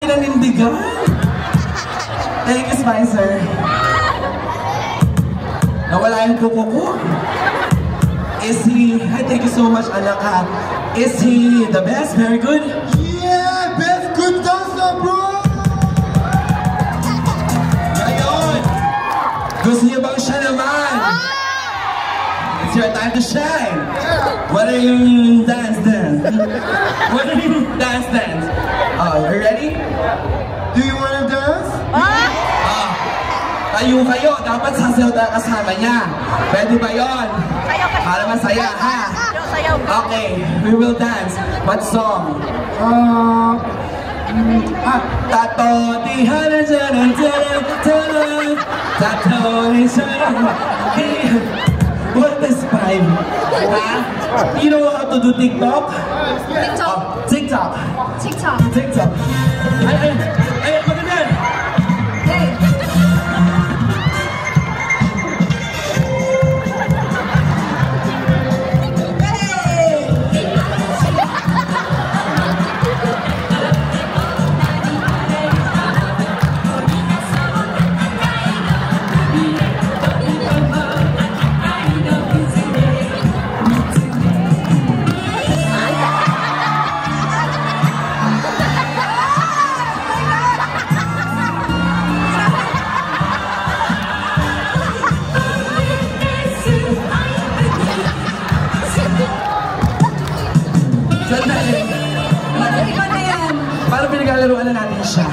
pinanindigan. Thank you, Spicer. Nawala yung kuko ko. Is he, thank you so much, anak ha. Is he the best? Very good? Yeah, best good dancer, bro! Ngayon, gusto niyo bang siya naman? It's your time to shine. What are you dance? What are you dance? Oh, are you ready? Do you wanna dance? Tayo kayo, dapat sasayaw tayo kasama niya. Pwede ba yun? Para masaya, ha? Okay, we will dance. What song? Tato di hana janan janan janan. Tato di janan. What is five? Huh? You know how to do TikTok? TikTok. Ay, magandang. Para pinaglalaroan na natin siya.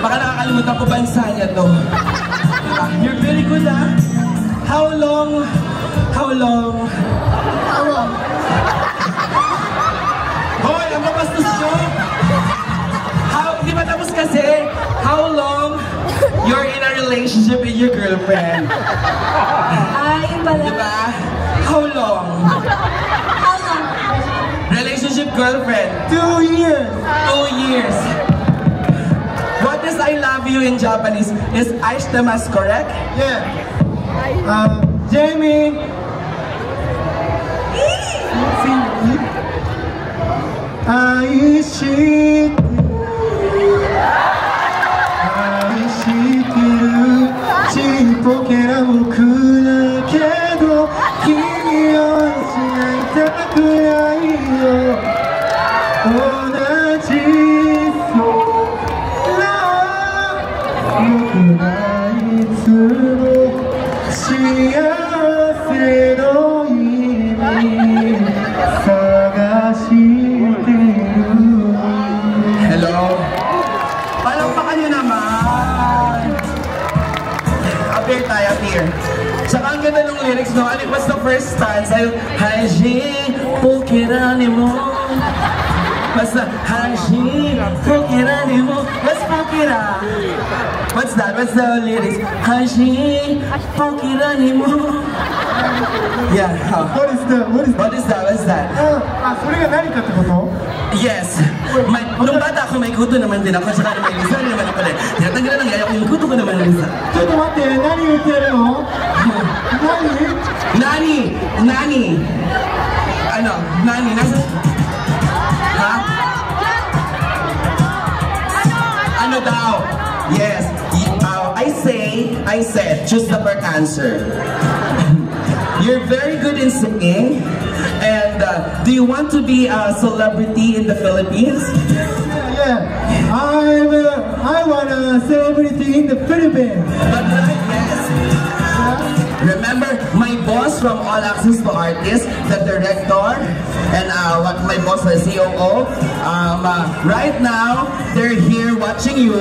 Baka nakakalimutan ko bansa niya to. You're very good, ha? How long? Hoy, ang mabastos nyo! Di ba tapos kasi? How long you're in a relationship with your girlfriend? Yun pala. Diba? How long? Relationship girlfriend? 2 years! 2 years. What is I love you in Japanese? Is aishitemasu correct? Yeah. Jamie! Hello? Palakpakan nyo naman! Appear tayo, appear. Saka ang ganda ng lyrics, no? Ano, what's the first stanza? Haji, pukirani mo. Basta, Haji, pukirani mo. Let's pukira. What's that? What's the lyrics? Haji, pukirani mo. Yeah. What is that? What's that? それが何かってこと Yes. Nung bata ako, may kuto naman din ako. Saka may lisa naman ako din. Tinatanggalan ng yaya ko yung kuto ko naman ng lisa. ちょっと待って、何言ってるの Nani? Ano? Nani? Nasa? Ha? Ano daw? Yes. I said, choose the correct answer. You're very good in singing. And do you want to be a celebrity in the Philippines? Yeah. I want a celebrity in the Philippines. Yes. Remember, my boss from All Access to Artists, the director, and my boss, the COO, right now, they're here watching you,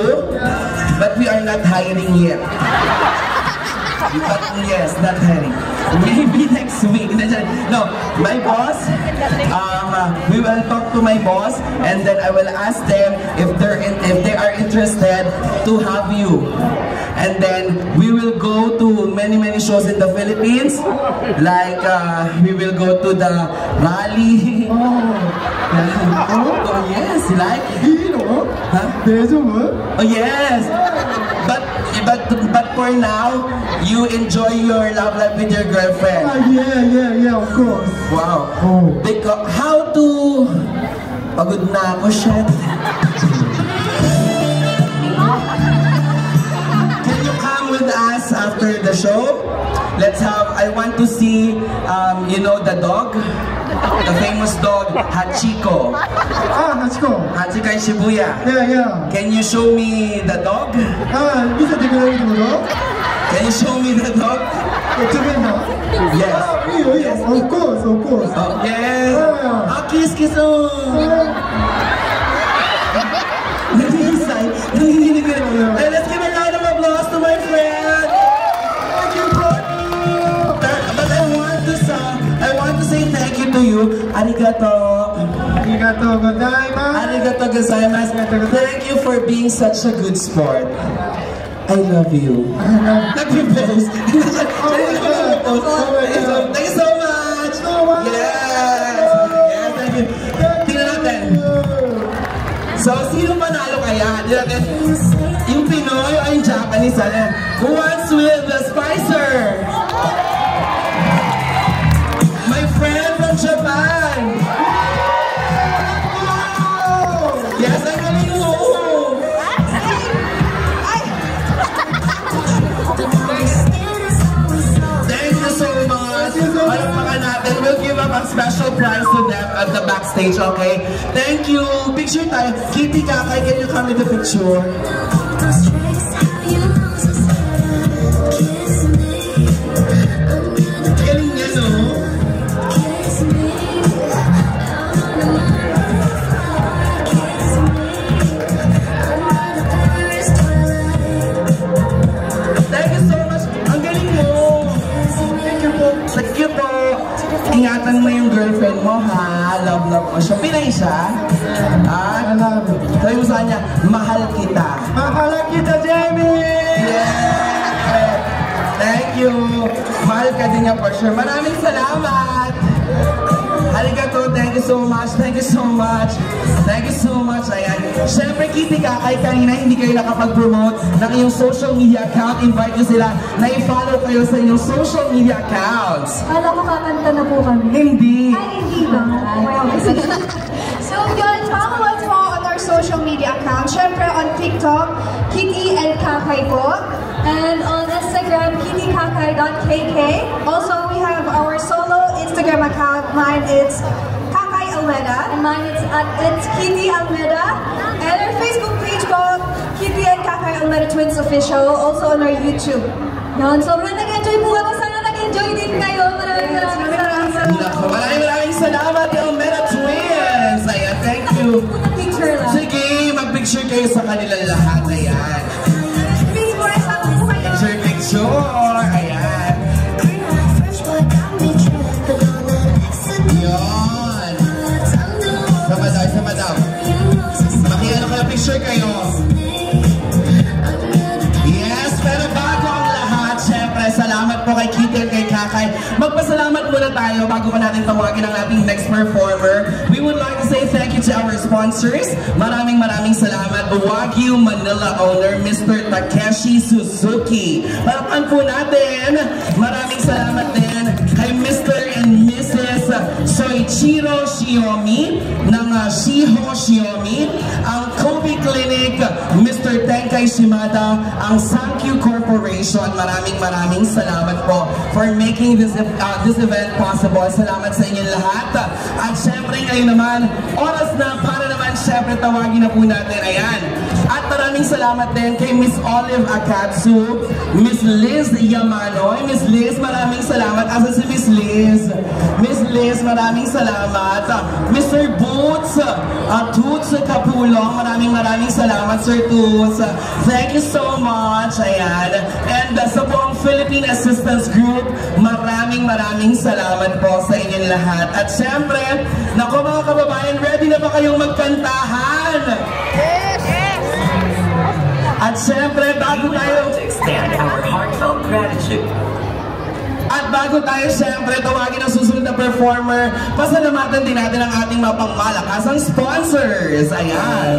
but we are not hiring yet. But yes, not hiring. Maybe next week. No, my boss, we will talk to my boss, and then I will ask them if they are interested to have you. And then we will go to many shows in the Philippines. Like we will go to the rally. Oh yes, like huh? Oh yes. But for now, you enjoy your love life with your girlfriend. Yeah, of course. Wow. Oh. Because how to pagod na ako, shit. after the show, I want to see, you know, the dog? The famous dog, Hachiko. Hachiko. Hachiko in Shibuya. Yeah. Can you show me the dog? Can you show me the dog? Yes. Yes. Of course. Oh, yes. Oh, kiss. Hey, let's give a round of applause to my friend. Thank you, bro. But I want to say thank you to you. Arigato. Arigato gozaimasu. Arigato gozaimasu. Thank you for being such a good sport. I love you. Nag-propose. Thank you so much. Yes, thank you. Tingnan natin. So, sino manalo kaya? Yung Pinoy o yung Japanese? Who wants with the Spicer? My friend from Japan! Yes, ang galing mo! Thank you so much! Palakpakan natin. We'll give up a special prize to them at the backstage, okay? Thank you! Picture tayo. Kitty Kakay, can you come in the picture? Galing niya, no? Thank you so much. Ang galing mo. Thank you po. Ingatan mo yung girlfriend mo, ha? Love mo siya. Pinay siya? I love it. Sabi mo sa kanya, mahal kita. Mahal kita, Jamie! Yeah! Thank you. Mahal ka din niya for sure. Maraming salamat. Arigato, thank you so much. Thank you so much. Thank you so much. Ayan. Siyempre, Kitty Kakay, kanina hindi kayo nakapag-promote ng iyong social media account. Invite nyo sila na i-follow kayo sa inyong social media accounts. Kala ko kakanta na po kami. Hindi. Ay, hindi ba? So guys, follow us po on our social media account. Siyempre on TikTok, Kitty and Kakay po. And on Instagram, kittykakay.kk. Also, we have our solo Instagram account. Mine is Kakay Almeida. And mine is it's Kitty Almeida. And our Facebook page po, Kitty and Kakay Almeida Twins Official. Also on our YouTube. Yan, sobrang nag-enjoy po kami. Sana nag-enjoy din kayo. Maraming salamat. Maraming salamat, Almeida Twins. Ayan, thank you. Picture lang. Sige, mag-picture kayo sa kanilang lahat. Ayan. Picture. Ayan. Yun. Sama daw. Makiano kayo, picture kayo. Yes, pero bago ang lahat, syempre, salamat po kay Kitty at kay Kakay. Magpasalamat muna tayo bago pa natin tawagin ang ating next performer. We would like to say thank you to our sponsors. Maraming salamat. Wagyu Manila owner, Mr. Takeshi Suzuki. Palakpan po natin. Maraming salamat din kay Mr. and Mrs. Soichiro Shiomi ng Shiho Shiomi, ang Kobe Clinic, Mr. Tenkay Shimada, ang Sankyu Corporation. Maraming salamat po for making this event possible. Salamat sa inyong lahat. At syempre ngayon naman, oras na para naman syempre tawagin na po natin. Ayan. At maraming salamat din kay Miss Olive Akatsu, Miss Liz Yamanoy. Miss Liz, maraming salamat. Asa si Miss Liz? Miss Liz, maraming salamat. Mr. Boots, Toots Kapulong, maraming salamat, Sir Toots. Thank you so much. Ayan. And sa buong Philippine Assistance Group, maraming salamat po sa inyong lahat. At syempre, naku mga kababayan, ready na ba kayong magkantahan? At syempre, bago tayo extend our heartfelt gratitude. At bago tayo syempre tawagin ang susunod na performer, pasalamatan din natin ang ating mapangmalakasang sponsors. Ayan.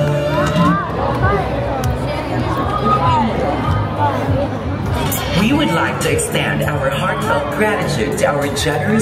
We would like to extend our heartfelt gratitude to our generous